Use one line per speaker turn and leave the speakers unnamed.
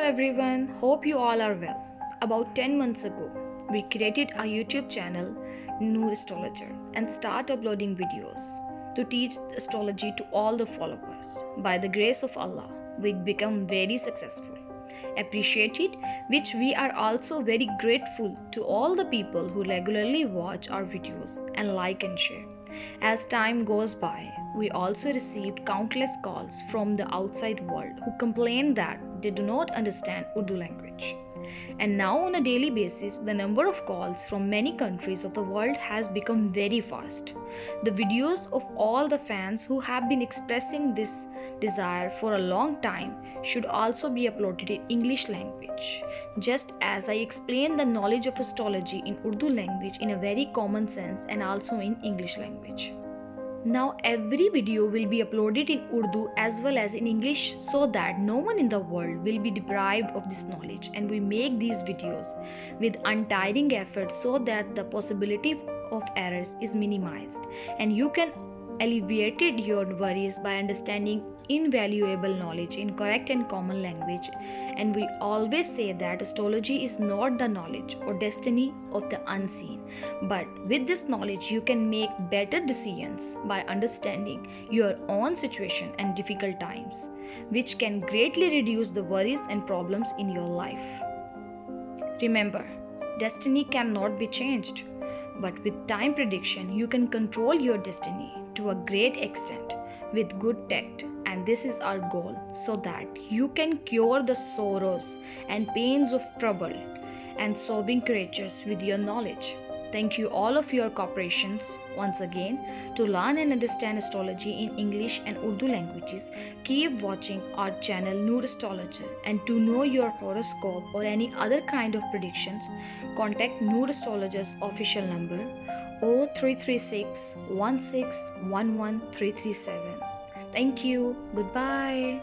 everyone, hope you all are well. About 10 months ago, we created a YouTube channel, Noor Astrologer, and start uploading videos to teach astrology to all the followers. By the grace of Allah, we become very successful, appreciated, which we are also very grateful to all the people who regularly watch our videos and like and share. As time goes by, we also received countless calls from the outside world who complain that they do not understand Urdu language. And now, on a daily basis, the number of calls from many countries of the world has become very fast. The videos of all the fans who have been expressing this desire for a long time should also be uploaded in English language, just as I explain the knowledge of astrology in Urdu language in a very common sense and also in English language. Now every video will be uploaded in Urdu as well as in English so that no one in the world will be deprived of this knowledge, and we make these videos with untiring effort so that the possibility of errors is minimized and you can alleviate your worries by understanding invaluable knowledge in correct and common language. And we always say that astrology is not the knowledge or destiny of the unseen, but with this knowledge you can make better decisions by understanding your own situation and difficult times, which can greatly reduce the worries and problems in your life. Remember, destiny cannot be changed, but with time prediction you can control your destiny to a great extent with good tact, and this is our goal, so that you can cure the sorrows and pains of troubled and sobbing creatures with your knowledge. Thank you all of your cooperations once again. To learn and understand astrology in English and Urdu languages, keep watching our channel Noor Astrologer, and to know your horoscope or any other kind of predictions, contact Noor Astrologer's official number 0336 1611 337. Thank you. Goodbye.